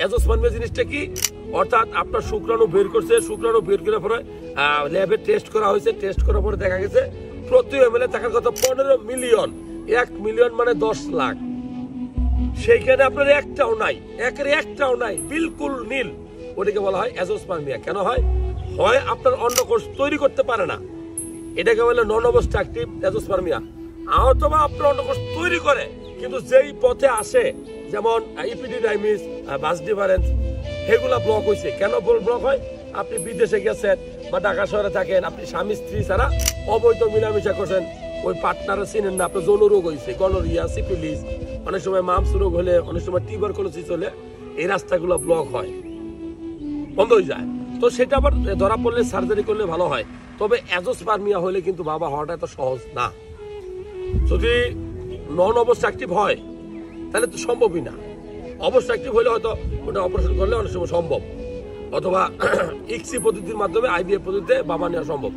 Azoospermia জিনিসটা কি? অর্থাৎ আপনার শুক্রাণু বের করছে, শুক্রাণু বের করার পরে ল্যাবে টেস্ট করা হয়েছে, টেস্ট করার পরে দেখা গেছে প্রতি এমএলএ থাকার কথা 15 মিলিয়ন। 1 মিলিয়ন মানে 10 লাখ। সেইখানে আপনার একটাও নাই, একটাও নাই, বিলকুল নীল। ওটাকে বলা হয় অ্যাজোস্পার্মিয়া। কেন হয়? হয় আপনার অন্ডকোষ তৈরি করতে পারে না, এটাকে বলে নন অবস্ট্রাকটিভ অ্যাজোস্পার্মিয়া। অথবা আপনার অন্ডকোষ তৈরি করে কিন্তু যেই পথে আসে, যেমন ইপিডিডাইমিস, বাস ডিফারেন্স, সেগুলা ব্লক হয়েছে। কেন ব্লক হয়? আপনি বিদেশে গেছেন বা ঢাকা শহরে থাকেন, আপনি স্বামী স্ত্রী ছাড়া অবৈধ মিলামিশা করছেন, ওই পার্টনারে চিনেন না, আপনার যৌন রোগ হয়েছে, গনোরিয়া, সিফিলিস, অনেক সময় মামস রোগ হলে, অনেক সময় টিউবারকুলোসিস হলে এই রাস্তাগুলো ব্লক হয়, বন্ধ হয়ে যায়। তো সেটা আবার ধরা পড়লে সার্জারি করলে ভালো হয়। তবে অ্যাজোস্পার্মিয়া হলে কিন্তু বাবা হওয়াটা এত সহজ না। যদি নন অবস্ট্রাকটিভ হয় তাহলে তো সম্ভবই না। অবস্ট্রাকটিভ হলে হয়তো ওটা অপারেশন করলে অনেক সময় সম্ভব, অথবা ইক্সি পদ্ধতির মাধ্যমে, আইভিএফ পদ্ধতিতে বাবা নেওয়া সম্ভব।